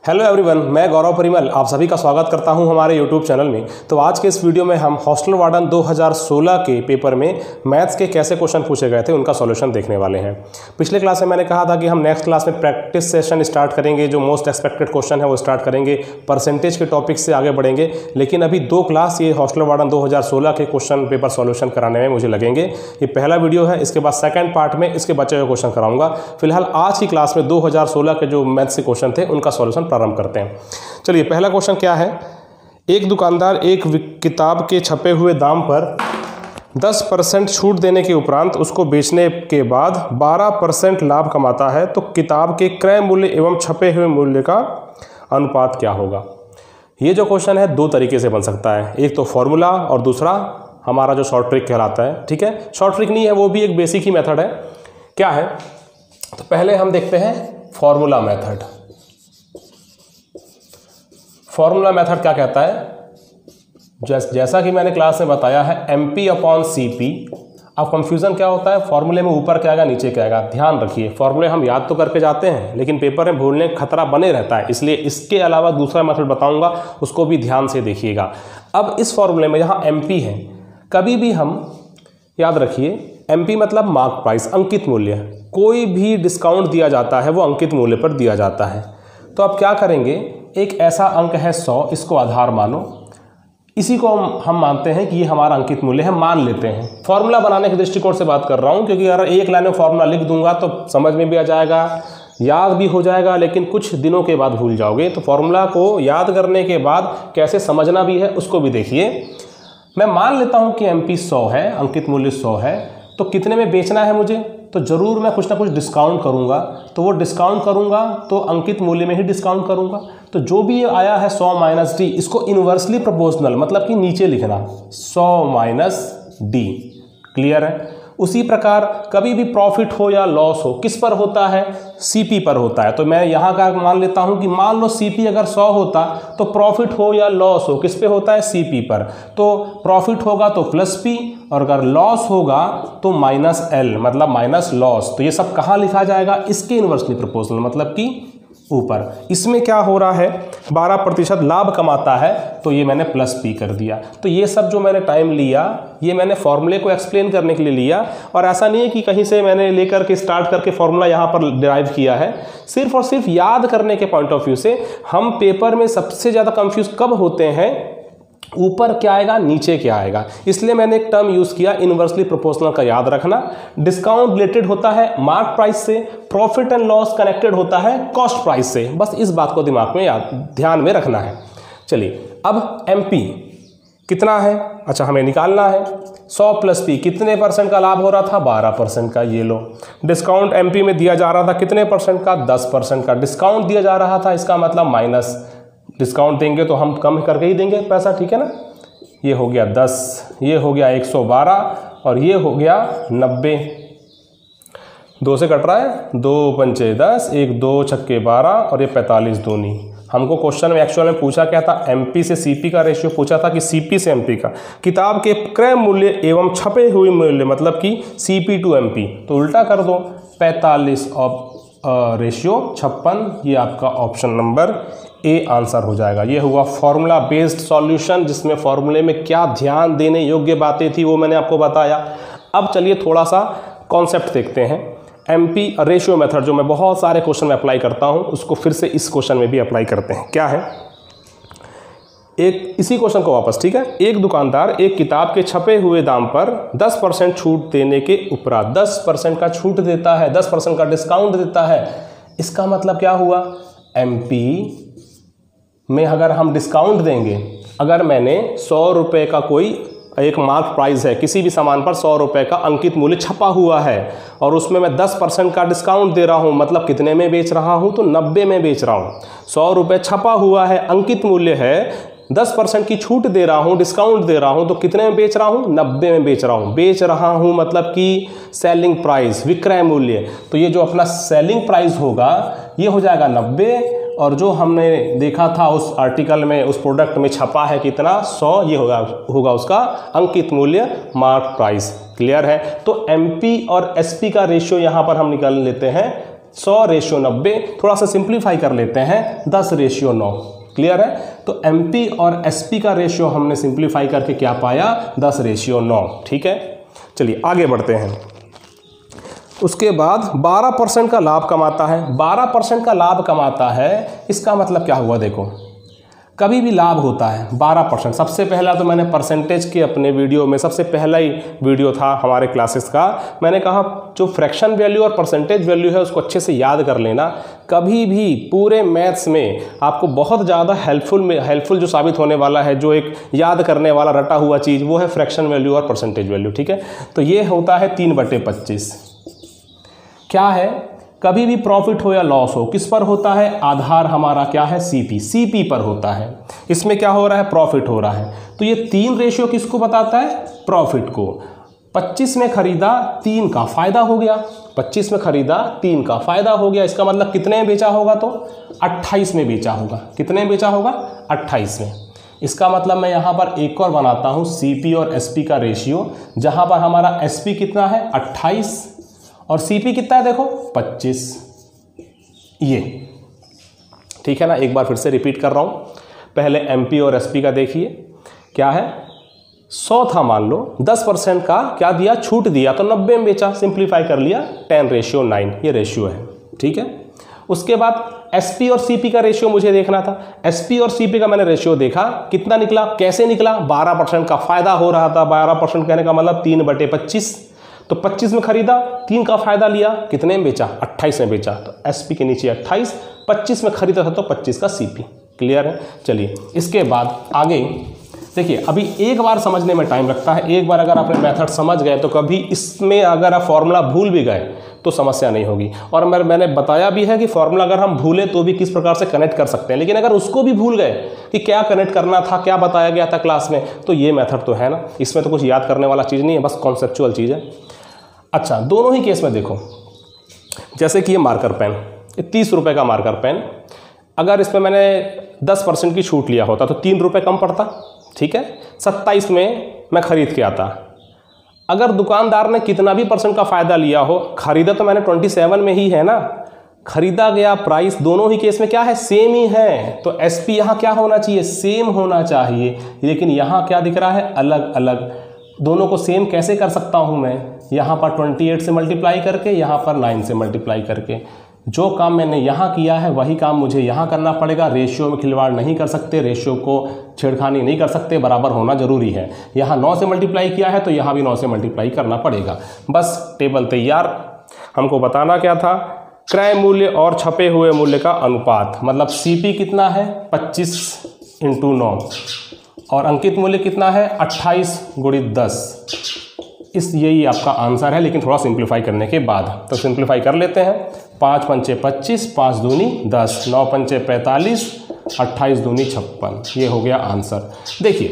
Hello everyone, मैं गौरव परिमल आप सभी का स्वागत करता हूं हमारे यूट्यूब चैनल में। तो आज के इस वीडियो में हम हॉस्टल वार्डन 2016 के पेपर में मैथ्स के कैसे क्वेश्चन पूछे गए थे उनका सॉल्यूशन देखने वाले हैं। पिछले क्लास में मैंने कहा था कि हम नेक्स्ट क्लास में प्रैक्टिस सेशन स्टार्ट करेंगे, जो मोस्ट एक्सपेक्टेड क्वेश्चन है वो स्टार्ट करेंगे, परसेंटेज के टॉपिक से आगे बढ़ेंगे। लेकिन अभी 2 क्लास ये हॉस्टल वार्डन 2016 के क्वेश्चन पेपर सॉल्यूशन कराने में मुझे लगेंगे। ये पहला वीडियो है, इसके बाद सेकेंड पार्ट में इसके बचे हुए क्वेश्चन कराऊंगा। फिलहाल आज की क्लास में 2016 के जो मैथ्स के क्वेश्चन थे उनका सॉल्यूशन प्रारंभ करते हैं। चलिए, पहला क्वेश्चन क्या है। एक दुकानदार एक किताब के छपे हुए दाम पर 10% छूट देने के उपरांत उसको बेचने के बाद 12% लाभ कमाता है, तो किताब के क्रय मूल्य एवं छपे हुए मूल्य का अनुपात क्या होगा। ये जो क्वेश्चन है 2 तरीके से बन सकता है, एक तो फॉर्मूला और दूसरा हमारा जो शॉर्ट ट्रिक कहलाता है। ठीक है, शॉर्ट ट्रिक नहीं है, वो भी एक बेसिक ही मेथड है। क्या है, तो पहले हम देखते हैं फॉर्मूला मेथड। फॉर्मूला मेथड क्या कहता है, जैसा कि मैंने क्लास में बताया है MP/CP। अब कंफ्यूजन क्या होता है, फॉर्मूले में ऊपर क्या आएगा नीचे क्या आएगा। ध्यान रखिए, फॉर्मूले हम याद तो करके जाते हैं लेकिन पेपर में भूलने का खतरा बने रहता है, इसलिए इसके अलावा दूसरा मेथड बताऊंगा, उसको भी ध्यान से देखिएगा। अब इस फॉर्मूले में यहाँ MP है, कभी भी हम याद रखिए MP मतलब मार्क प्राइस, अंकित मूल्य। कोई भी डिस्काउंट दिया जाता है वो अंकित मूल्य पर दिया जाता है। तो अब क्या करेंगे, एक ऐसा अंक है 100, इसको आधार मानो, इसी को हम मानते हैं कि ये हमारा अंकित मूल्य है, मान लेते हैं। फॉर्मूला बनाने के दृष्टिकोण से बात कर रहा हूँ, क्योंकि अगर एक लाइन में फॉर्मूला लिख दूंगा तो समझ में भी आ जाएगा, याद भी हो जाएगा, लेकिन कुछ दिनों के बाद भूल जाओगे। तो फॉर्मूला को याद करने के बाद कैसे समझना भी है उसको भी देखिए। मैं मान लेता हूँ कि MP 100 है, अंकित मूल्य 100 है, तो कितने में बेचना है मुझे, तो ज़रूर मैं कुछ ना कुछ डिस्काउंट करूँगा। तो वो डिस्काउंट करूँगा तो अंकित मूल्य में ही डिस्काउंट करूँगा। तो जो भी आया है 100 - D, इसको इन्वर्सली प्रोपोर्शनल मतलब कि नीचे लिखना, 100 - D। क्लियर है। उसी प्रकार कभी भी प्रॉफिट हो या लॉस हो किस पर होता है, CP पर होता है। तो मैं यहाँ का मान लेता हूँ कि मान लो CP अगर 100 होता तो प्रॉफिट हो या लॉस हो किस पे होता है, CP पर। तो प्रॉफिट होगा तो +P और अगर लॉस होगा तो -L मतलब माइनस लॉस। तो ये सब कहाँ लिखा जाएगा, इसके इन्वर्सली प्रोपोर्शनल मतलब कि ऊपर। इसमें क्या हो रहा है, 12% लाभ कमाता है, तो ये मैंने +P कर दिया। तो ये सब जो मैंने टाइम लिया ये मैंने फॉर्मूले को एक्सप्लेन करने के लिए लिया, और ऐसा नहीं है कि कहीं से मैंने लेकर के स्टार्ट करके फॉर्मूला यहाँ पर डिराइव किया है। सिर्फ और सिर्फ याद करने के पॉइंट ऑफ व्यू से हम पेपर में सबसे ज़्यादा कंफ्यूज कब होते हैं, ऊपर क्या आएगा नीचे क्या आएगा। इसलिए मैंने एक टर्म यूज किया इन्वर्सली प्रोपोर्शनल का, याद रखना। डिस्काउंट रिलेटेड होता है मार्क प्राइस से, प्रॉफिट एंड लॉस कनेक्टेड होता है कॉस्ट प्राइस से। बस इस बात को दिमाग में ध्यान में रखना है। चलिए, अब MP कितना है, अच्छा हमें निकालना है। 100 + P कितने % का लाभ हो रहा था, 12% का। ये लो, डिस्काउंट MP में दिया जा रहा था कितने % का, 10% का डिस्काउंट दिया जा रहा था, इसका मतलब माइनस। डिस्काउंट देंगे तो हम कम करके ही देंगे पैसा, ठीक है ना। ये हो गया 10, ये हो गया 112 और ये हो गया 90। 2 से कट रहा है, 2 × 5 = 10, 1 2 6 12 और ये 45 दूनी। हमको क्वेश्चन में एक्चुअल में पूछा क्या था, MP से CP का रेशियो पूछा था कि CP से MP का। किताब के क्रय मूल्य एवं छपे हुए मूल्य मतलब कि CP to MP, तो उल्टा कर दो, 45 रेशियो 56। ये आपका ऑप्शन नंबर A आंसर हो जाएगा। ये हुआ फॉर्मूला बेस्ड सॉल्यूशन, जिसमें फॉर्मूले में क्या ध्यान देने योग्य बातें थी वो मैंने आपको बताया। अब चलिए थोड़ा सा कॉन्सेप्ट देखते हैं। MP रेशियो मेथड जो मैं बहुत सारे क्वेश्चन में अप्लाई करता हूँ, उसको फिर से इस क्वेश्चन में भी अप्लाई करते हैं। क्या है, एक इसी क्वेश्चन को वापस, ठीक है। एक दुकानदार एक किताब के छपे हुए दाम पर 10% छूट देने के उपरांत 10% का छूट देता है, 10% का डिस्काउंट देता है। इसका मतलब क्या हुआ, MP में अगर हम डिस्काउंट देंगे, अगर मैंने 100 रुपये का कोई एक मार्क प्राइस है, किसी भी सामान पर 100 रुपये का अंकित मूल्य छपा हुआ है और उसमें मैं 10% का डिस्काउंट दे रहा हूं, मतलब कितने में बेच रहा हूं, तो 90 में बेच रहा हूं। 100 रुपये छपा हुआ है, अंकित मूल्य है, 10% की छूट दे रहा हूं, डिस्काउंट दे रहा हूं, तो कितने में बेच रहा हूं, 90 में बेच रहा हूं। बेच रहा हूं मतलब कि सेलिंग प्राइस, विक्रय मूल्य। तो ये जो अपना सेलिंग प्राइस होगा ये हो जाएगा 90, और जो हमने देखा था उस आर्टिकल में, उस प्रोडक्ट में छपा है कितना, 100, ये होगा उसका अंकित मूल्य, मार्क प्राइस। क्लियर है। तो MP और SP का रेशियो यहाँ पर हम निकाल लेते हैं 100:90। थोड़ा सा सिंप्लीफाई कर लेते हैं, 10:9। क्लियर है? तो MP और SP का रेशियो हमने सिंप्लीफाई करके क्या पाया, 10:9। ठीक है, चलिए आगे बढ़ते हैं। उसके बाद 12% का लाभ कमाता है। 12% का लाभ कमाता है, इसका मतलब क्या हुआ? देखो, कभी भी लाभ होता है 12%। सबसे पहला तो मैंने परसेंटेज के अपने वीडियो में, सबसे पहला ही वीडियो था हमारे क्लासेस का, मैंने कहा जो फ्रैक्शन वैल्यू और परसेंटेज वैल्यू है उसको अच्छे से याद कर लेना। कभी भी पूरे मैथ्स में आपको बहुत ज़्यादा हेल्पफुल जो साबित होने वाला है, जो एक याद करने वाला रटा हुआ चीज़, वो है फ्रैक्शन वैल्यू और परसेंटेज वैल्यू। ठीक है, तो ये होता है 3/25। क्या है? कभी भी प्रॉफिट हो या लॉस हो, किस पर होता है? आधार हमारा क्या है? सीपी पर होता है। इसमें क्या हो रहा है? प्रॉफिट हो रहा है। तो ये 3 रेशियो किसको बताता है? प्रॉफिट को। 25 में खरीदा, 3 का फायदा हो गया। 25 में खरीदा, 3 का फायदा हो गया। इसका मतलब कितने में बेचा होगा? तो 28 में बेचा होगा। कितने में बेचा होगा? 28 में। इसका मतलब मैं यहाँ पर एक और बनाता हूँ, CP और SP का रेशियो, जहाँ पर हमारा SP कितना है? 28 और CP कितना है? देखो 25। ये ठीक है ना? एक बार फिर से रिपीट कर रहा हूँ। पहले MP और SP का देखिए, क्या है? 100 था मान लो, 10% का क्या दिया? छूट दिया, तो 90 में बेचा। सिंप्लीफाई कर लिया, 10:9 ये रेशियो है। ठीक है, उसके बाद SP और CP का रेशियो मुझे देखना था। SP और CP का मैंने रेशियो देखा, कितना निकला? कैसे निकला? 12% का फायदा हो रहा था। 12% कहने का मतलब 3/25। तो 25 में खरीदा, 3 का फायदा लिया, कितने में बेचा? 28 में बेचा। तो SP के नीचे 28, 25 में खरीदा था तो 25 का CP। क्लियर है? चलिए इसके बाद आगे देखिए, अभी एक बार समझने में टाइम लगता है। एक बार अगर आपने मेथड समझ गए तो कभी इसमें अगर आप फॉर्मूला भूल भी गए तो समस्या नहीं होगी। और मैंने बताया भी है कि फॉर्मूला अगर हम भूलें तो भी किस प्रकार से कनेक्ट कर सकते हैं, लेकिन अगर उसको भी भूल गए कि क्या कनेक्ट करना था, क्या बताया गया था क्लास में, तो ये मेथड तो है ना, इसमें तो कुछ याद करने वाला चीज़ नहीं है, बस कॉन्सेप्चुअल चीज़ है। अच्छा, दोनों ही केस में देखो, जैसे कि ये मार्कर पेन, ये 30 रुपये का मार्कर पेन, अगर इसमें मैंने 10% की छूट लिया होता तो 3 रुपये कम पड़ता। ठीक है, 27 में मैं खरीद के आता। अगर दुकानदार ने कितना भी % का फ़ायदा लिया हो, खरीदा तो मैंने 27 में ही है ना, खरीदा गया प्राइस दोनों ही केस में क्या है? सेम ही है। तो SP यहाँ क्या होना चाहिए? सेम होना चाहिए। लेकिन यहाँ क्या दिख रहा है? अलग अलग। दोनों को सेम कैसे कर सकता हूँ मैं? यहाँ पर 28 से मल्टीप्लाई करके, यहाँ पर 9 से मल्टीप्लाई करके। जो काम मैंने यहाँ किया है वही काम मुझे यहाँ करना पड़ेगा। रेशियो में खिलवाड़ नहीं कर सकते, रेशियो को छेड़खानी नहीं कर सकते, बराबर होना जरूरी है। यहाँ 9 से मल्टीप्लाई किया है तो यहाँ भी 9 से मल्टीप्लाई करना पड़ेगा। बस टेबल तैयार। हमको बताना क्या था? क्रय मूल्य और छपे हुए मूल्य का अनुपात, मतलब CP कितना है? 25 × 9 और अंकित मूल्य कितना है? 28 × 10। यही आपका आंसर है, लेकिन थोड़ा सिंप्लीफाई करने के बाद। तो सिंप्लीफाई कर लेते हैं। 5 × 5 = 25, 5 दूनी 10, 9 × 5 = 45, 28 दूनी 56। ये हो गया आंसर। देखिए,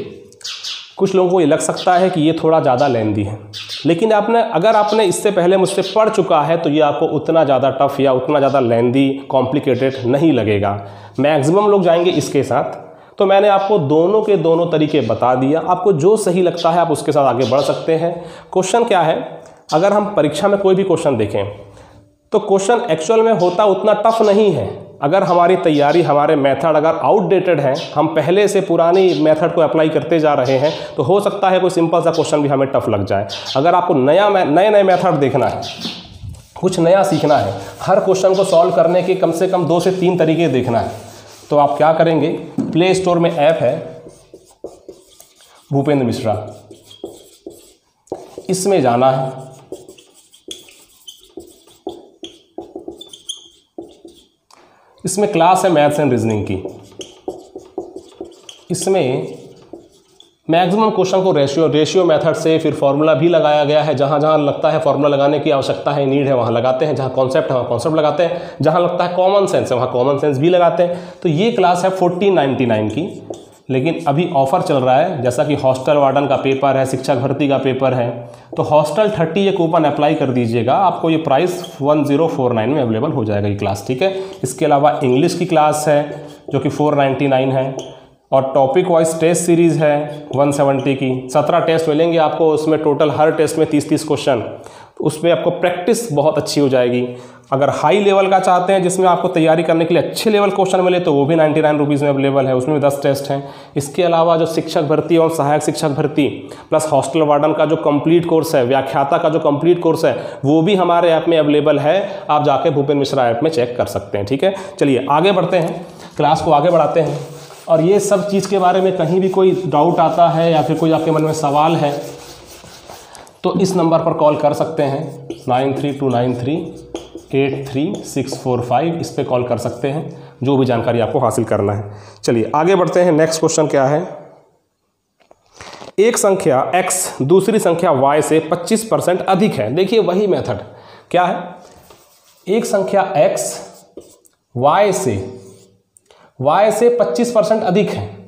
कुछ लोगों को ये लग सकता है कि ये थोड़ा ज़्यादा लेंदी है, लेकिन अगर आपने इससे पहले मुझसे पढ़ चुका है तो ये आपको उतना ज़्यादा टफ या उतना ज़्यादा लेंदी, कॉम्प्लिकेटेड नहीं लगेगा। मैक्सिमम लोग जाएंगे इसके साथ। तो मैंने आपको दोनों के दोनों तरीके बता दिया। आपको जो सही लगता है आप उसके साथ आगे बढ़ सकते हैं। क्वेश्चन क्या है? अगर हम परीक्षा में कोई भी क्वेश्चन देखें तो क्वेश्चन एक्चुअल में होता उतना टफ नहीं है। अगर हमारी तैयारी, हमारे मेथड अगर आउटडेटेड है, हम पहले से पुरानी मेथड को अप्लाई करते जा रहे हैं, तो हो सकता है कोई सिंपल सा क्वेश्चन भी हमें टफ लग जाए। अगर आपको नए मेथड देखना है, कुछ नया सीखना है, हर क्वेश्चन को सॉल्व करने के कम से कम 2 से 3 तरीके देखना है, तो आप क्या करेंगे? प्ले स्टोर में ऐप है भूपेंद्र मिश्रा, इसमें जाना है। इसमें क्लास है मैथ्स एंड रीजनिंग की। इसमें मैक्सिमम क्वेश्चन को रेशियो मेथड से, फिर फॉर्मूला भी लगाया गया है। जहाँ जहाँ लगता है फॉर्मूला लगाने की आवश्यकता है, नीड है, वहाँ लगाते हैं। जहाँ कॉन्सेप्ट है वहाँ कॉन्सेप्ट लगाते हैं। जहाँ लगता है कॉमन सेंस है वहाँ कॉमन सेंस भी लगाते हैं। तो ये क्लास है 1499 की, लेकिन अभी ऑफर चल रहा है। जैसा कि हॉस्टल वार्डन का पेपर है, शिक्षक भर्ती का पेपर है, तो हॉस्टल 30 ये कूपन अप्लाई कर दीजिएगा, आपको ये प्राइस 1049 में अवेलेबल हो जाएगा ये क्लास। ठीक है, इसके अलावा इंग्लिश की क्लास है जो कि 499 है, और टॉपिक वाइज टेस्ट सीरीज़ है 170 की। 17 टेस्ट मिलेंगे आपको, उसमें टोटल हर टेस्ट में 30-30 क्वेश्चन, उसमें आपको प्रैक्टिस बहुत अच्छी हो जाएगी। अगर हाई लेवल का चाहते हैं जिसमें आपको तैयारी करने के लिए अच्छे लेवल क्वेश्चन मिले तो वो भी 99 रुपीज़ में अवेलेबल है, उसमें 10 टेस्ट हैं। इसके अलावा जो शिक्षक भर्ती और सहायक शिक्षक भर्ती प्लस हॉस्टल वार्डन का जो कंप्लीट कोर्स है, व्याख्याता का जो कंप्लीट कोर्स है, वो भी हमारे ऐप में अवेलेबल है। आप जाके भूपेन मिश्रा ऐप में चेक कर सकते हैं। ठीक है, चलिए आगे बढ़ते हैं, क्लास को आगे बढ़ाते हैं। और ये सब चीज़ के बारे में कहीं भी कोई डाउट आता है या फिर कोई आपके मन में सवाल है तो इस नंबर पर कॉल कर सकते हैं 9329383645, इस पे कॉल कर सकते हैं जो भी जानकारी आपको हासिल करना है। चलिए आगे बढ़ते हैं। नेक्स्ट क्वेश्चन क्या है, एक संख्या x दूसरी संख्या y से 25% अधिक है। देखिए वही मेथड क्या है, एक संख्या x y से 25% अधिक है,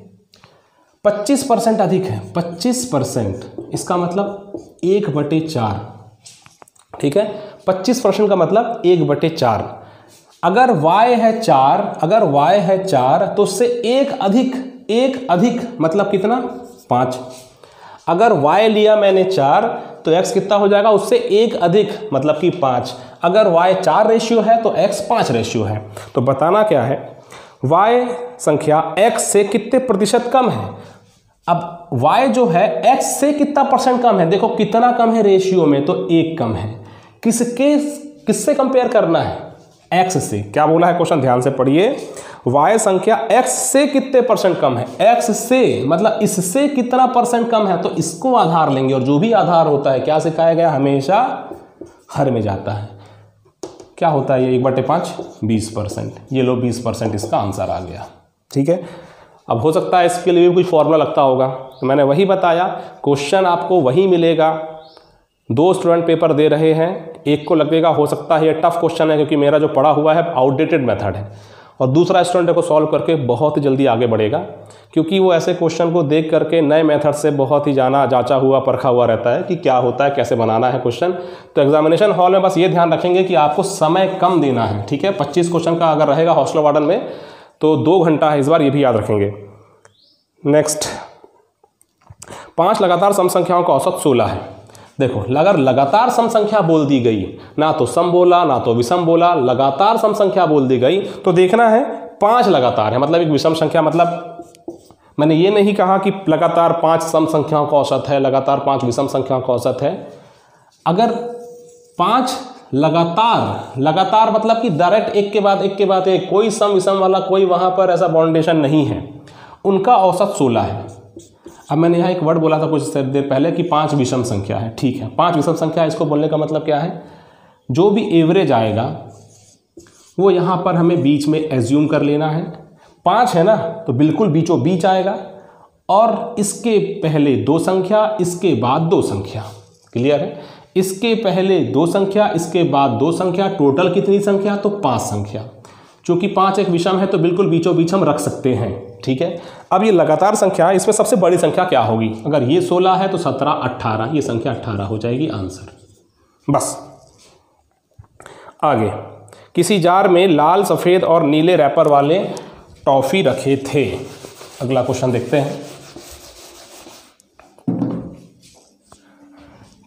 25% अधिक है, 25%, इसका मतलब 1/4। ठीक है, 25% का मतलब 1/4। अगर y है 4, अगर y है 4 तो उससे एक अधिक मतलब कितना, 5। अगर y लिया मैंने 4 तो x कितना हो जाएगा, उससे एक अधिक मतलब कि 5। अगर y 4 रेशियो है तो x 5 रेशियो है। तो बताना क्या है, y संख्या x से कितने प्रतिशत कम है। अब y जो है x से कितना परसेंट कम है, देखो कितना कम है रेशियो में, तो 1 कम है। किससे कंपेयर करना है, x से। क्या बोला है क्वेश्चन, ध्यान से पढ़िए, y संख्या x से कितने परसेंट कम है, x से मतलब इससे कितना परसेंट कम है, तो इसको आधार लेंगे। और जो भी आधार होता है क्या सिखाया गया, हमेशा हर में जाता है। क्या होता है ये 1/5, 20%। ये लो 20% इसका आंसर आ गया। ठीक है, अब हो सकता है इसके लिए भी कुछ फॉर्मूला लगता होगा, तो मैंने वही बताया, क्वेश्चन आपको वही मिलेगा। 2 स्टूडेंट पेपर दे रहे हैं, एक को लगेगा हो सकता है ये टफ क्वेश्चन है क्योंकि मेरा जो पढ़ा हुआ है आउटडेटेड मेथड है, और दूसरा स्टूडेंट को सॉल्व करके बहुत ही जल्दी आगे बढ़ेगा क्योंकि वो ऐसे क्वेश्चन को देख करके नए मेथड से बहुत ही जांचा हुआ परखा हुआ रहता है कि क्या होता है, कैसे बनाना है क्वेश्चन। तो एग्जामिनेशन हॉल में बस ये ध्यान रखेंगे कि आपको समय कम देना है। ठीक है, 25 क्वेश्चन का अगर रहेगा हॉस्टल वार्डन में तो 2 घंटा है इस बार, ये भी याद रखेंगे। नेक्स्ट, 5 लगातार सम संख्याओं का औसत 16 है। देखो अगर लगातार सम संख्या बोल दी गई, ना तो सम बोला ना तो विषम बोला, लगातार सम संख्या बोल दी गई तो देखना है 5 लगातार है मतलब एक विषम संख्या। मतलब मैंने ये नहीं कहा कि लगातार 5 सम संख्याओं का औसत है, लगातार 5 विषम संख्याओं का औसत है। अगर 5 लगातार मतलब कि डायरेक्ट एक के बाद एक, कोई सम विषम वाला कोई वहां पर ऐसा बाउंडेशन नहीं है, उनका औसत 16 है। अब मैंने यहाँ एक वर्ड बोला था कुछ देर पहले कि 5 विषम संख्या है। ठीक है, 5 विषम संख्या, इसको बोलने का मतलब क्या है, जो भी एवरेज आएगा वो यहाँ पर हमें बीच में एज्यूम कर लेना है। 5 है ना, तो बिल्कुल बीचों बीच आएगा और इसके पहले 2 संख्या, इसके बाद 2 संख्या। क्लियर है, इसके पहले 2 संख्या, इसके बाद 2 संख्या, टोटल कितनी संख्या, तो 5 संख्या। चूंकि 5 एक विषम है तो बिल्कुल बीचों बीच हम रख सकते हैं। ठीक है, अब ये लगातार संख्या, इसमें सबसे बड़ी संख्या क्या होगी, अगर ये 16 है तो 17, 18, ये संख्या 18 हो जाएगी आंसर। बस आगे, किसी जार में लाल, सफ़ेद और नीले रैपर वाले टॉफ़ी रखे थे। अगला क्वेश्चन देखते हैं।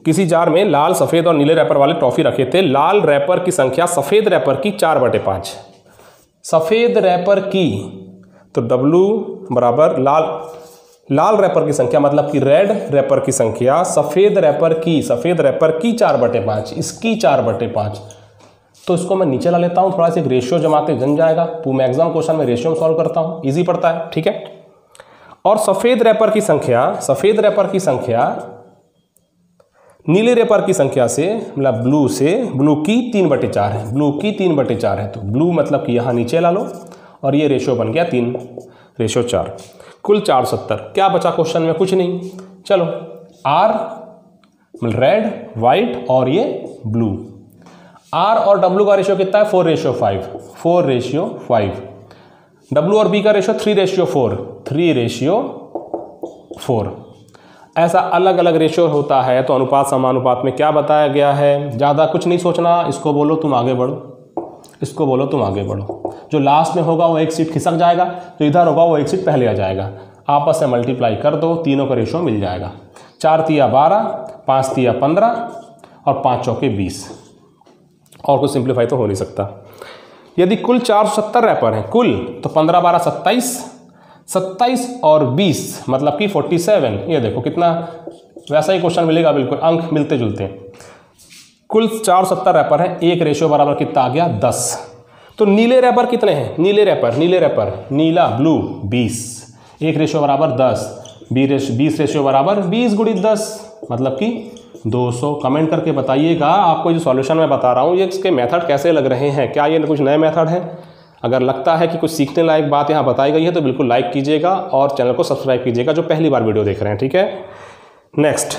किसी जार में लाल, सफ़ेद और नीले रैपर वाले टॉफ़ी रखे थे। लाल रैपर की संख्या सफ़ेद रैपर की 4/5। सफ़ेद रैपर की, तो W बराबर लाल रैपर की संख्या मतलब कि रेड रैपर की संख्या सफ़ेद रैपर की 4/5, इसकी 4/5। तो इसको मैं नीचे ला लेता हूँ, थोड़ा सा एक रेशियो जमाते जम जाएगा। तो मैं एग्जाम क्वेश्चन में रेशियो में सॉल्व करता हूँ, इजी पड़ता है। ठीक है, और सफ़ेद रैपर की संख्या नीले रेपर की संख्या से मतलब ब्लू की 3/4 है, ब्लू की 3/4 है। तो ब्लू मतलब कि यहाँ नीचे ला लो और ये रेशियो बन गया 3/4, कुल 470। क्या बचा क्वेश्चन में, कुछ नहीं। चलो R रेड, वाइट और ये ब्लू, R और W का रेशियो कितना है, 4/5, 4/5। W और B का रेशियो 3/4, 3/4। ऐसा अलग अलग रेशियो होता है तो अनुपात समानुपात में क्या बताया गया है, ज़्यादा कुछ नहीं सोचना, इसको बोलो तुम आगे बढ़ो, इसको बोलो तुम आगे बढ़ो। जो लास्ट में होगा वो एक सीट खिसक जाएगा, जो इधर होगा वो एक सीट पहले आ जाएगा। आपस में मल्टीप्लाई कर दो, तीनों का रेशियो मिल जाएगा। 4 तिया 12, 5 तिया 15 और 5 चौके 20। और कुछ सिंप्लीफाई तो हो नहीं सकता। यदि कुल 470 रैपर हैं कुल, तो 15 12 27, 27 और 20 मतलब कि 47। ये देखो कितना वैसा ही क्वेश्चन मिलेगा, बिल्कुल अंक मिलते जुलते हैं। कुल 470 रैपर हैं, एक रेशियो बराबर कितना आ गया 10। तो नीले रैपर कितने हैं? नीले रैपर नीला ब्लू 20, एक रेशियो बराबर 10, 20 रेशियो बराबर 20 गुणित 10 मतलब कि 200। कमेंट करके बताइएगा आपको जो सॉल्यूशन मैं बता रहा हूँ ये इसके मेथड कैसे लग रहे हैं, क्या ये कुछ नए मेथड हैं? अगर लगता है कि कुछ सीखने लायक बात यहाँ बताई गई है तो बिल्कुल लाइक कीजिएगा और चैनल को सब्सक्राइब कीजिएगा जो पहली बार वीडियो देख रहे हैं, ठीक है। नेक्स्ट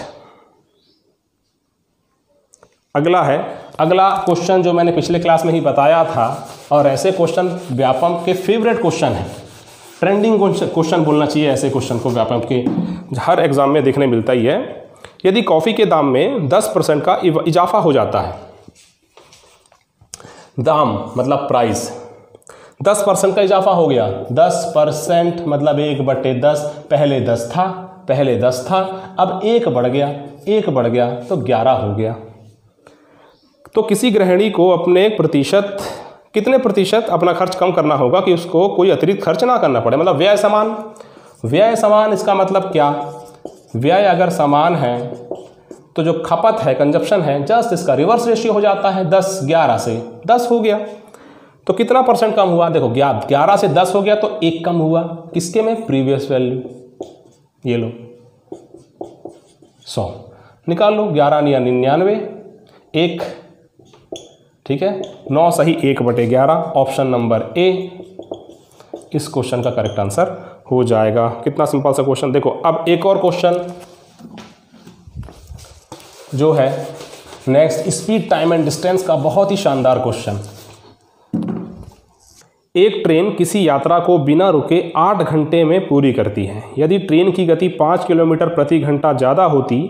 अगला क्वेश्चन जो मैंने पिछले क्लास में ही बताया था, और ऐसे क्वेश्चन व्यापम के फेवरेट क्वेश्चन हैं, ट्रेंडिंग क्वेश्चन बोलना चाहिए ऐसे क्वेश्चन को, व्यापम के हर एग्जाम में देखने मिलता ही है। यदि कॉफ़ी के दाम में 10% का इजाफा हो जाता है, दाम मतलब प्राइस, 10% का इजाफा हो गया, 10% मतलब 1/10, पहले 10 था, अब 1 बढ़ गया तो 11 हो गया। तो किसी गृहिणी को अपने कितने प्रतिशत अपना खर्च कम करना होगा कि उसको कोई अतिरिक्त खर्च ना करना पड़े, मतलब व्यय समान। इसका मतलब क्या? व्यय अगर समान है तो जो खपत है, कंजप्शन है, जस्ट इसका रिवर्स रेशियो हो जाता है, 10 11 से 10 हो गया। तो कितना परसेंट कम हुआ? देखो 11 से 10 हो गया तो 1 कम हुआ, किसके में? Previous value. ये लो 100 निकाल लो, 11 या 99, 1, ठीक है, 9 सही 1/11, ऑप्शन नंबर ए इस क्वेश्चन का करेक्ट आंसर हो जाएगा। कितना सिंपल सा क्वेश्चन। देखो अब एक और क्वेश्चन जो है next, speed time and distance का बहुत ही शानदार क्वेश्चन। एक ट्रेन किसी यात्रा को बिना रुके 8 घंटे में पूरी करती है। यदि ट्रेन की गति 5 किलोमीटर प्रति घंटा ज़्यादा होती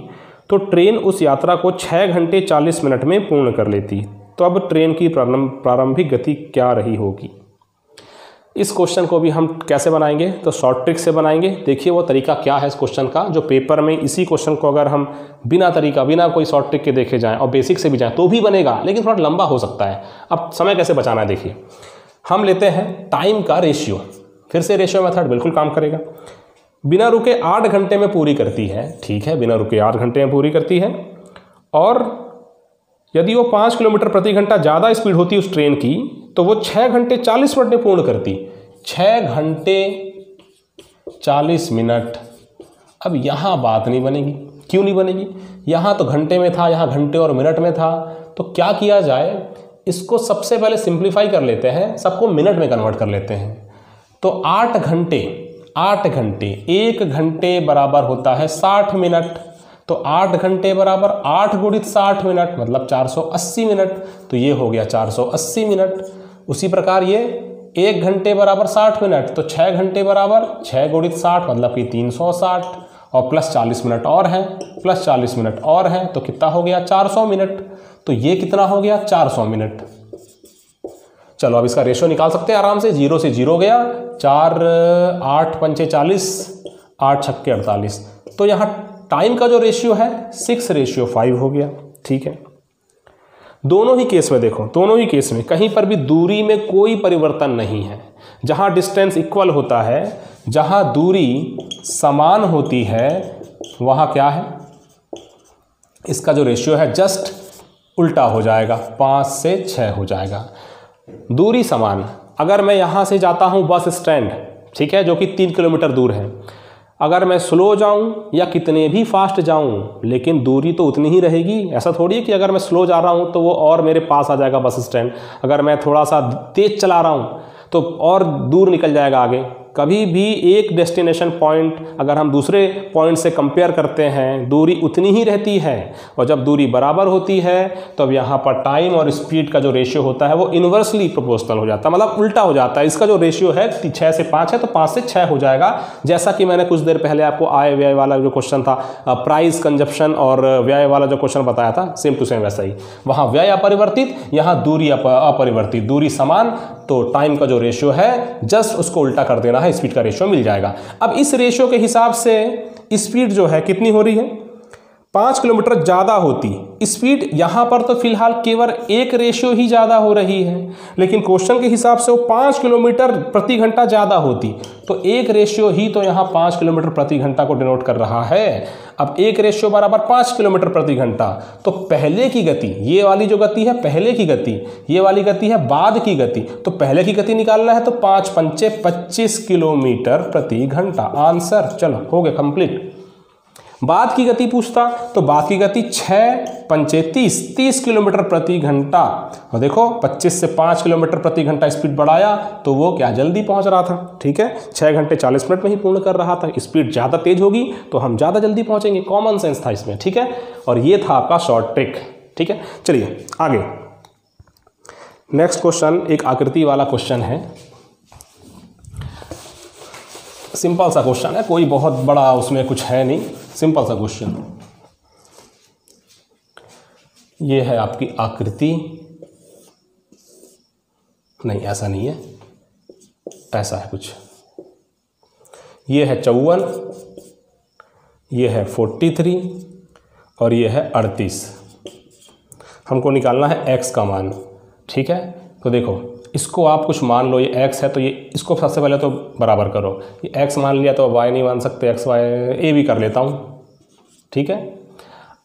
तो ट्रेन उस यात्रा को 6 घंटे 40 मिनट में पूर्ण कर लेती। तो अब ट्रेन की प्रारंभिक गति क्या रही होगी? इस क्वेश्चन को भी हम कैसे बनाएंगे? तो शॉर्ट ट्रिक से बनाएंगे। देखिए वो तरीका क्या है इस क्वेश्चन का, जो पेपर में इसी क्वेश्चन को अगर हम बिना कोई शॉर्ट ट्रिक के देखे जाएं और बेसिक से भी जाएं तो भी बनेगा, लेकिन थोड़ा लंबा हो सकता है। अब समय कैसे बचाना है, देखिए हम लेते हैं टाइम का रेशियो, फिर से रेशियो मेथड बिल्कुल काम करेगा। बिना रुके 8 घंटे में पूरी करती है, ठीक है, बिना रुके 8 घंटे में पूरी करती है, और यदि वो 5 किलोमीटर प्रति घंटा ज़्यादा स्पीड होती उस ट्रेन की तो वो 6 घंटे 40 मिनट में पूर्ण करती। 6 घंटे 40 मिनट। अब यहाँ बात नहीं बनेगी, क्यों नहीं बनेगी? यहाँ तो घंटे में था, यहाँ घंटे और मिनट में था, तो क्या किया जाए, इसको सबसे पहले सिंप्लीफाई कर लेते हैं, सबको मिनट में कन्वर्ट कर लेते हैं। तो 8 घंटे 1 घंटे बराबर होता है 60 मिनट, तो 8 घंटे बराबर 8 गुणित 60 मिनट मतलब 480 मिनट, तो ये हो गया 480 मिनट। उसी प्रकार ये 1 घंटे बराबर 60 मिनट, तो 6 घंटे बराबर 6 गुणित 60 मतलब कि 360, और प्लस 40 मिनट और हैं, तो कितना हो गया 400 मिनट। तो ये कितना हो गया 400 मिनट। चलो अब इसका रेशियो निकाल सकते हैं आराम से, 0 से 0 गया, 4 8 5 40, 8 6 48, तो यहाँ टाइम का जो रेशियो है 6:5 हो गया, ठीक है। दोनों ही केस में देखो, दोनों ही केस में कहीं पर भी दूरी में कोई परिवर्तन नहीं है। जहाँ डिस्टेंस इक्वल होता है, जहाँ दूरी समान होती है, वहाँ क्या है, इसका जो रेशियो है जस्ट उल्टा हो जाएगा, 5 से 6 हो जाएगा। दूरी समान, अगर मैं यहाँ से जाता हूँ बस स्टैंड, ठीक है, जो कि 3 किलोमीटर दूर है, अगर मैं स्लो जाऊं या कितने भी फास्ट जाऊं लेकिन दूरी तो उतनी ही रहेगी। ऐसा थोड़ी है कि अगर मैं स्लो जा रहा हूं तो वो और मेरे पास आ जाएगा बस स्टैंड, अगर मैं थोड़ा सा तेज चला रहा हूं तो और दूर निकल जाएगा आगे। कभी भी एक डेस्टिनेशन पॉइंट अगर हम दूसरे पॉइंट से कंपेयर करते हैं, दूरी उतनी ही रहती है, और जब दूरी बराबर होती है तो अब यहाँ पर टाइम और स्पीड का जो रेशियो होता है वो इन्वर्सली प्रोपोर्शनल हो जाता है, मतलब उल्टा हो जाता है। इसका जो रेशियो है 6 से 5 है तो 5 से 6 हो जाएगा। जैसा कि मैंने कुछ देर पहले आपको आय व्यय वाला जो क्वेश्चन था, प्राइस कंजप्शन और व्यय वाला जो क्वेश्चन बताया था, सेम टू सेम वैसा ही। वहाँ व्यय अपरिवर्तित, यहाँ दूरी अपरिवर्तित, दूरी समान, तो टाइम का जो रेशियो है जस्ट उसको उल्टा कर देना है, स्पीड का रेशियो मिल जाएगा। अब इस रेशियो के हिसाब से स्पीड जो है कितनी हो रही है, 5 किलोमीटर ज़्यादा होती। स्पीड यहाँ पर तो फिलहाल केवल एक रेशियो ही ज़्यादा हो रही है, लेकिन क्वेश्चन के हिसाब से वो 5 किलोमीटर प्रति घंटा ज़्यादा होती, तो एक रेशियो ही तो यहाँ 5 किलोमीटर प्रति घंटा को डिनोट कर रहा है। अब एक रेशियो बराबर 5 किलोमीटर प्रति घंटा, तो पहले की गति, ये वाली जो गति है पहले की गति, ये वाली गति है बाद की गति, तो पहले की गति निकालना है तो 5 पंचे 25 किलोमीटर प्रति घंटा। आंसर चलो हो गया कंप्लीट। बाद की गति पूछता तो बाद की गति 6 पंचे 30 किलोमीटर प्रति घंटा, और देखो 25 से 5 किलोमीटर प्रति घंटा स्पीड बढ़ाया तो वो क्या जल्दी पहुंच रहा था। ठीक है, 6 घंटे 40 मिनट में ही पूर्ण कर रहा था। स्पीड ज़्यादा तेज होगी तो हम ज़्यादा जल्दी पहुंचेंगे, कॉमन सेंस था इसमें। ठीक है, और ये था आपका शॉर्ट ट्रिक। ठीक है, चलिए आगे नेक्स्ट क्वेश्चन एक आकृति वाला क्वेश्चन है। सिंपल सा क्वेश्चन है, कोई बहुत बड़ा उसमें कुछ है नहीं, सिंपल सा क्वेश्चन। ये है आपकी आकृति, नहीं ऐसा नहीं है, ऐसा है कुछ। ये है 54, ये है 43 और ये है 38। हमको निकालना है x का मान। ठीक है, तो देखो इसको आप कुछ मान लो, ये x है तो ये इसको सबसे पहले तो बराबर करो। ये x मान लिया तो y नहीं मान सकते, x y a भी कर लेता हूँ। ठीक है,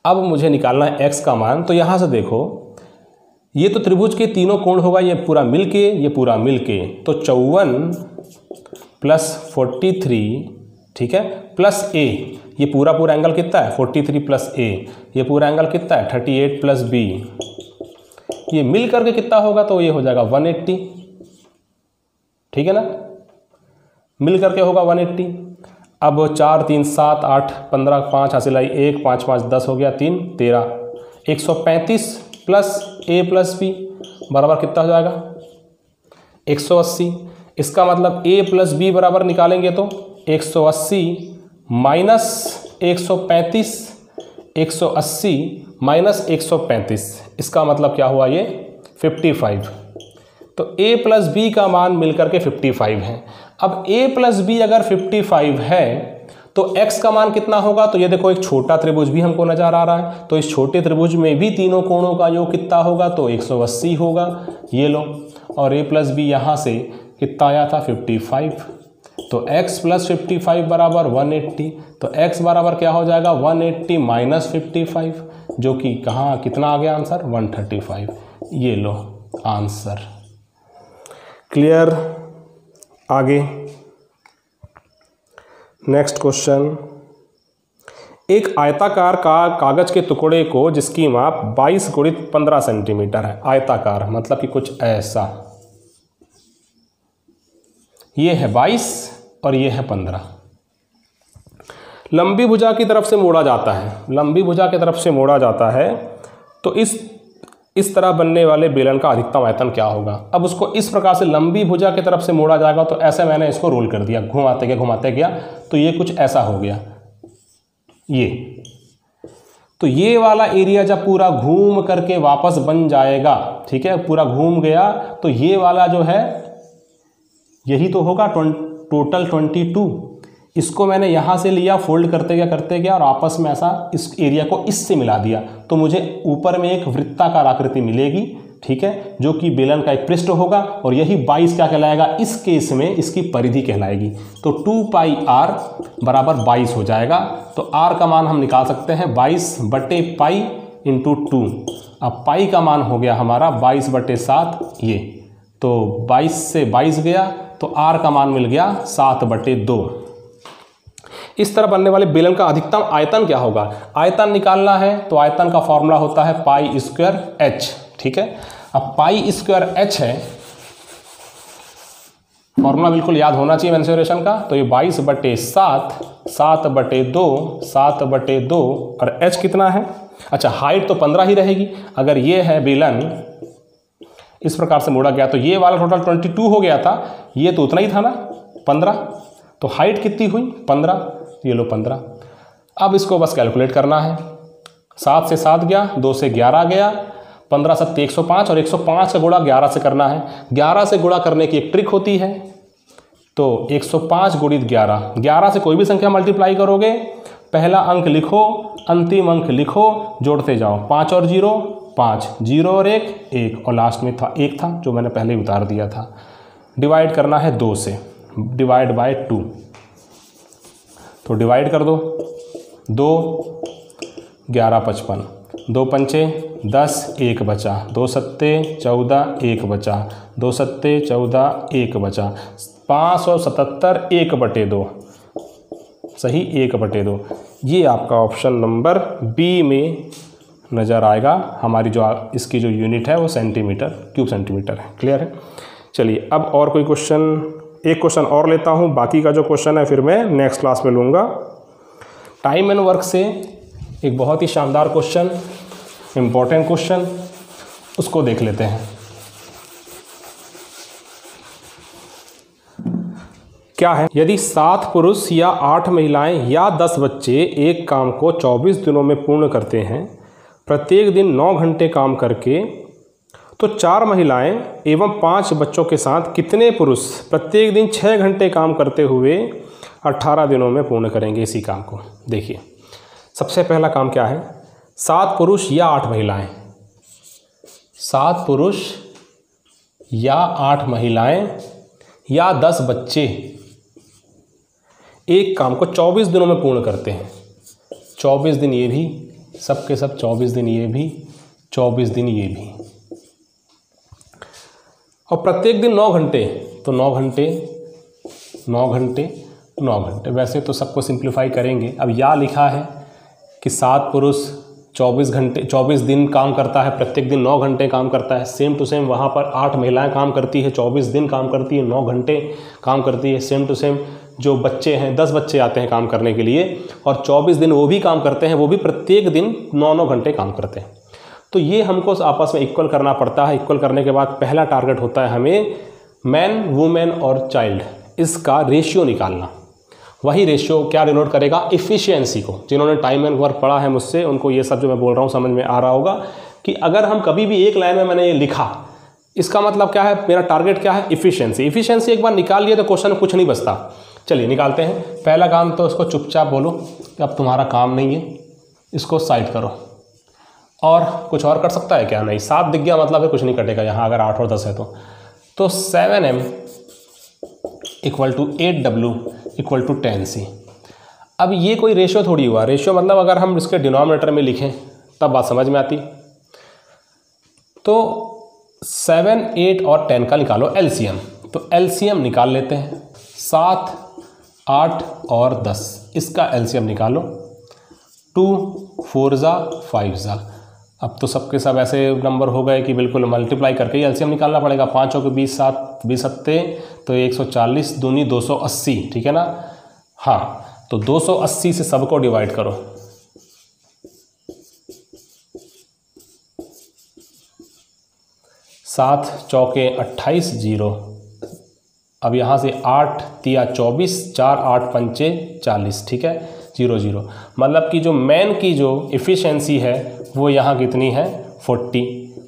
अब मुझे निकालना है x का मान। तो यहाँ से देखो ये तो त्रिभुज के तीनों कोण होगा, ये पूरा मिल के, ये पूरा मिल के, तो 54 प्लस 43, ठीक है, प्लस a, ये पूरा एंगल कितना है 43 प्लस a, ये पूरा एंगल कितना है 38 प्लस b, ये मिल करके कितना होगा तो ये हो जाएगा 180। ठीक है ना, मिल करके होगा 180। अब 4 3 7 8 15 5 हासिल आई 1 5 5 10 हो गया 3 13, 135 प्लस a प्लस b बराबर कितना हो जाएगा 180। इसका मतलब a प्लस b बराबर निकालेंगे तो 180 माइनस 135, 180 माइनस 135, इसका मतलब क्या हुआ ये 55। तो a प्लस बी का मान मिलकर के 55 है। अब a प्लस बी अगर 55 है तो x का मान कितना होगा, तो ये देखो एक छोटा त्रिभुज भी हमको नजर आ रहा है, तो इस छोटे त्रिभुज में भी तीनों कोणों का योग कितना होगा तो 180 होगा। ये लो, और a प्लस बी यहाँ से कितना आया था 55, तो x प्लस 55 बराबर 180, तो x बराबर क्या हो जाएगा 180 माइनस 55, जो कि कहाँ कितना आ गया आंसर 135। ये लो आंसर। क्लियर। आगे नेक्स्ट क्वेश्चन, एक आयताकार का कागज के टुकड़े को जिसकी माप 22 गुणित 15 सेंटीमीटर है, आयताकार मतलब कि कुछ ऐसा, ये है 22 और ये है 15, लंबी भुजा की तरफ से मोड़ा जाता है, लंबी भुजा की तरफ से मोड़ा जाता है, तो इस तरह बनने वाले बेलन का अधिकतम आयतन क्या होगा। अब उसको इस प्रकार से लंबी भुजा की तरफ से मोड़ा जाएगा, तो ऐसे मैंने इसको रोल कर दिया, घुमाते गया तो ये कुछ ऐसा हो गया, ये तो ये वाला एरिया जब पूरा घूम करके वापस बन जाएगा, ठीक है, पूरा घूम गया तो ये वाला जो है यही तो होगा टोटल 22। इसको मैंने यहाँ से लिया, फोल्ड करते गया और आपस में ऐसा इस एरिया को इससे मिला दिया, तो मुझे ऊपर में एक वृत्ताकार आकृति मिलेगी, ठीक है, जो कि बेलन का एक पृष्ठ होगा, और यही 22 क्या कहलाएगा, इस केस में इसकी परिधि कहलाएगी। तो 2 पाई r बराबर 22 हो जाएगा। तो r का मान हम निकाल सकते हैं 22 बटे पाई इंटू 2। अब पाई का मान हो गया हमारा 22 बटे 7, ये तो 22 से 22 गया, तो r का मान मिल गया 7 बटे 2। इस तरह बनने वाले बेलन का अधिकतम आयतन क्या होगा, आयतन निकालना है तो आयतन का फॉर्मूला होता है पाई स्क्वायर h, ठीक है। अब पाई स्क्वायर h है, फॉर्मूला बिल्कुल याद होना चाहिए मेंसुरेशन का, तो ये 22 बटे 7, 7 बटे 2, 7 बटे 2, और h कितना है, अच्छा हाइट तो 15 ही रहेगी। अगर ये है बेलन इस प्रकार से मोड़ा गया तो ये वाला टोटल 22 हो गया था, ये तो उतना ही था ना 15, तो हाइट कितनी हुई 15, ये लो 15। अब इसको बस कैलकुलेट करना है, 7 से 7 गया, 2 से 11 गया, 15 7 105, और 105 का गुणा 11 से करना है। 11 से गुणा करने की एक ट्रिक होती है, तो 105 गुणित 11, 11 से कोई भी संख्या मल्टीप्लाई करोगे पहला अंक लिखो, अंतिम अंक लिखो, जोड़ते जाओ। 5 और 0 5, 0 और 1 1, और लास्ट में था 1 था जो मैंने पहले उतार दिया था। डिवाइड करना है 2 से, डिवाइड बाय 2, तो डिवाइड कर दो। 2 11 55, 2 पंचे 10, 1 बचा, 2 सत्ते 14, 1 बचा, 2 सत्ते 14, 1 बचा, 577 1/2, सही 1/2। ये आपका ऑप्शन नंबर बी में नज़र आएगा। हमारी जो इसकी जो यूनिट है वो सेंटीमीटर क्यूब सेंटीमीटर है। क्लियर है? चलिए अब और कोई क्वेश्चन, एक क्वेश्चन और लेता हूँ, बाकी का जो क्वेश्चन है फिर मैं नेक्स्ट क्लास में लूँगा। टाइम एंड वर्क से एक बहुत ही शानदार क्वेश्चन, इम्पोर्टेंट क्वेश्चन, उसको देख लेते हैं। क्या है? यदि 7 पुरुष या 8 महिलाएं या 10 बच्चे एक काम को 24 दिनों में पूर्ण करते हैं, प्रत्येक दिन 9 घंटे काम करके, तो 4 महिलाएं एवं 5 बच्चों के साथ कितने पुरुष प्रत्येक दिन 6 घंटे काम करते हुए 18 दिनों में पूर्ण करेंगे इसी काम को? देखिए, सबसे पहला काम क्या है? 7 पुरुष या 8 महिलाएं, 7 पुरुष या 8 महिलाएं या 10 बच्चे एक काम को 24 दिनों में पूर्ण करते हैं। 24 दिन ये भी, सबके सब 24 दिन ये भी, 24 दिन ये भी, और प्रत्येक दिन 9 घंटे, तो 9 घंटे 9 घंटे 9 घंटे। वैसे तो सबको सिंप्लीफाई करेंगे। अब या लिखा है कि 7 पुरुष 24 घंटे 24 दिन काम करता है, प्रत्येक दिन 9 घंटे काम करता है। सेम टू सेम वहाँ पर 8 महिलाएं काम करती है, 24 दिन काम करती है, 9 घंटे काम करती है। सेम टू सेम जो बच्चे हैं, 10 बच्चे आते हैं काम करने के लिए और 24 दिन वो भी काम करते हैं, वो भी प्रत्येक दिन 9-9 घंटे काम करते हैं। तो ये हमको आपस में इक्वल करना पड़ता है। इक्वल करने के बाद पहला टारगेट होता है हमें मैन, वुमेन और चाइल्ड, इसका रेशियो निकालना। वही रेशियो क्या डिनोट करेगा? इफ़िशियंसी को। जिन्होंने टाइम एंड वर्क पढ़ा है मुझसे, उनको ये सब जो मैं बोल रहा हूँ समझ में आ रहा होगा कि अगर हम कभी भी एक लाइन में मैंने ये लिखा, इसका मतलब क्या है? मेरा टारगेट क्या है? इफ़िशियंसी। इफ़िशियंसी एक बार निकाल लिए तो क्वेश्चन में कुछ नहीं बचता। चलिए निकालते हैं। पहला काम तो इसको चुपचाप बोलो कि अब तुम्हारा काम नहीं है, इसको साइड करो। और कुछ और कर सकता है क्या? नहीं। 7 दिख गया मतलब है कुछ नहीं कटेगा यहाँ, अगर 8 और 10 है तो 7m = 8w = 10c। अब ये कोई रेशियो थोड़ी हुआ। रेशियो मतलब अगर हम इसके डिनोमिनेटर में लिखें तब बात समझ में आती। तो 7, 8 और 10 का निकालो एलसीएम। तो एलसीएम निकाल लेते हैं। 7, 8 और 10, इसका एलसीएम निकालो। 2 4 जा 5 जा। अब तो सबके सब ऐसे नंबर हो गए कि बिल्कुल मल्टीप्लाई करके ही एलसीएम निकालना पड़ेगा। 5 के 20 7 20 सत्ते तो 140, दूनी 280, ठीक है ना? हाँ, तो 280 से सबको डिवाइड करो। 7 चौके 28 0। अब यहाँ से 8 तिया 24, 4 8 पंचे 40, ठीक है? 0 0। मतलब कि जो मैन की जो इफ़िशेंसी है वो यहाँ कितनी है? 40।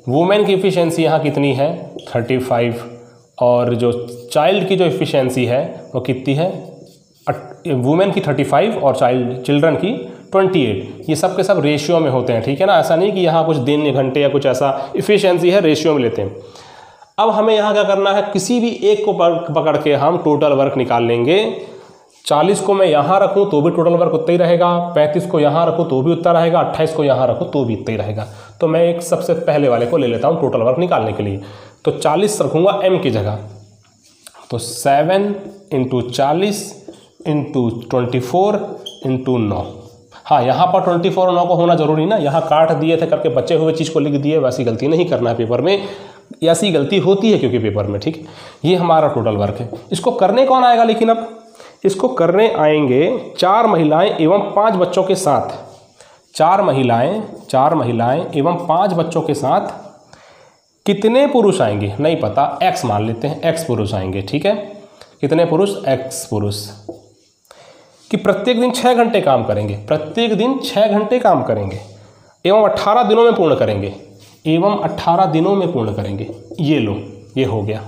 वुमेन की इफ़िशेंसी यहाँ कितनी है? 35। और जो चाइल्ड की जो इफ़िशेंसी है वो कितनी है? वुमेन की 35 और चिल्ड्रन की 28। ये सब के सब रेशियो में होते हैं, ठीक है ना? ऐसा नहीं कि यहाँ कुछ दिन या घंटे या कुछ ऐसा, इफ़िशेंसी है, रेशियो में लेते हैं। अब हमें यहाँ क्या करना है? किसी भी एक को पकड़ के हम टोटल वर्क निकाल लेंगे। 40 को मैं यहाँ रखूँ तो भी टोटल वर्क उतना ही रहेगा, 35 को यहाँ रखूँ तो भी उतना रहेगा, 28 को यहाँ रखूँ तो भी उतना ही रहेगा। तो मैं एक सबसे पहले वाले को ले लेता हूँ टोटल वर्क निकालने के लिए। तो 40 रखूँगा m की जगह, तो 7 × 40 × 24 × 9। हाँ, यहाँ पर 24 और 9 को होना जरूरी ना, यहाँ काट दिए थे करके बचे हुए चीज़ को लिख दिए, वैसी गलती नहीं करना है पेपर में। ऐसी गलती होती है क्योंकि पेपर में, ठीक है? ये हमारा टोटल वर्क है। इसको करने कौन आएगा? लेकिन अब इसको करने आएंगे 4 महिलाएं एवं 5 बच्चों के साथ। 4 महिलाएं एवं 5 बच्चों के साथ कितने पुरुष आएंगे? नहीं पता, x मान लेते हैं, x पुरुष आएंगे, ठीक है? कितने पुरुष? x पुरुष। कि प्रत्येक दिन 6 घंटे काम करेंगे, प्रत्येक दिन 6 घंटे काम करेंगे एवं 18 दिनों में पूर्ण करेंगे, एवं 18 दिनों में पूर्ण करेंगे। ये लो, ये हो गया।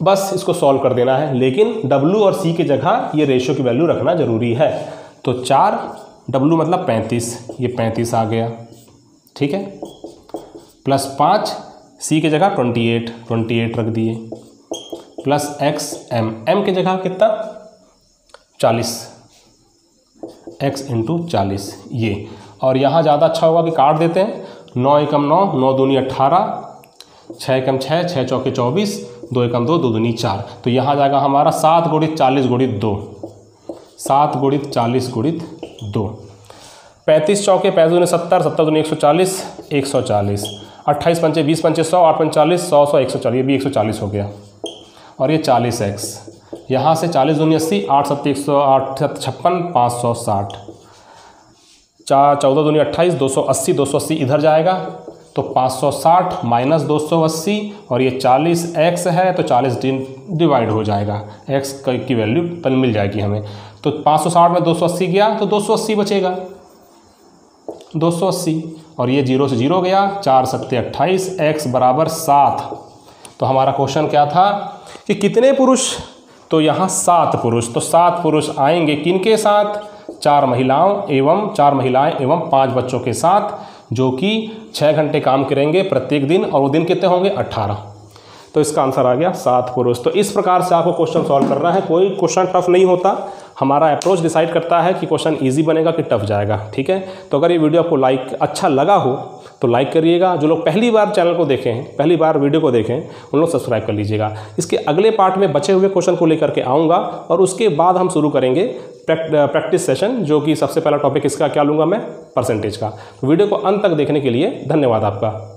बस इसको सॉल्व कर देना है, लेकिन W और C की जगह ये रेशियो की वैल्यू रखना जरूरी है। तो 4 W मतलब 35, ये 35 आ गया, ठीक है, प्लस 5 C की जगह 28 रख दिए, प्लस x m की जगह कितना 40, x इंटू 40 ये। और यहाँ ज़्यादा अच्छा होगा कि काट देते हैं, 9 एकम 9, 9 दूनी 18, 6 एकम 6, 6 चौके 24, 2 एकम 2, 2 दूनी 4। तो यहाँ जाएगा हमारा 7 गुणित 40 गुणित 2, 7 गुणित 40 गुणित 2, 35 चौके 35 दूनी 70, 70 दूनी 140, 140, 28 पंचे 20 पंचे 100, 8 पंचे 40, 100 100 140, ये भी 140 हो गया। और ये 40x, यहाँ से 40 दूनी 80, 8 7 108 56, 560, 14 दूनी 28, 280, 280 इधर जाएगा तो 560 माइनस 280, और ये 40x है तो 40 डिवाइड हो जाएगा, x की वैल्यू मिल जाएगी हमें। तो 560 में 280 गया तो 280 बचेगा, 280, और ये 0 से 0 गया, 4 7 28, x बराबर 7। तो हमारा क्वेश्चन क्या था कि कितने पुरुष, तो यहाँ 7 पुरुष, तो 7 पुरुष आएंगे किनके साथ, 4 महिलाएं एवं 5 बच्चों के साथ, जो कि 6 घंटे काम करेंगे प्रत्येक दिन, और वो दिन कितने होंगे 18। तो इसका आंसर आ गया 7 पुरुष। तो इस प्रकार से आपको क्वेश्चन सॉल्व करना है, कोई क्वेश्चन टफ नहीं होता, हमारा अप्रोच डिसाइड करता है कि क्वेश्चन इजी बनेगा कि टफ जाएगा, ठीक है। तो अगर ये वीडियो आपको अच्छा लगा हो तो लाइक करिएगा, जो लोग पहली बार चैनल को देखें हैं, पहली बार वीडियो को देखें, उन लोग सब्सक्राइब कर लीजिएगा। इसके अगले पार्ट में बचे हुए क्वेश्चन को लेकर के आऊँगा, और उसके बाद हम शुरू करेंगे प्रैक्टिस सेशन, जो कि सबसे पहला टॉपिक इसका क्या लूँगा मैं, परसेंटेज का। वीडियो को अंत तक देखने के लिए धन्यवाद आपका।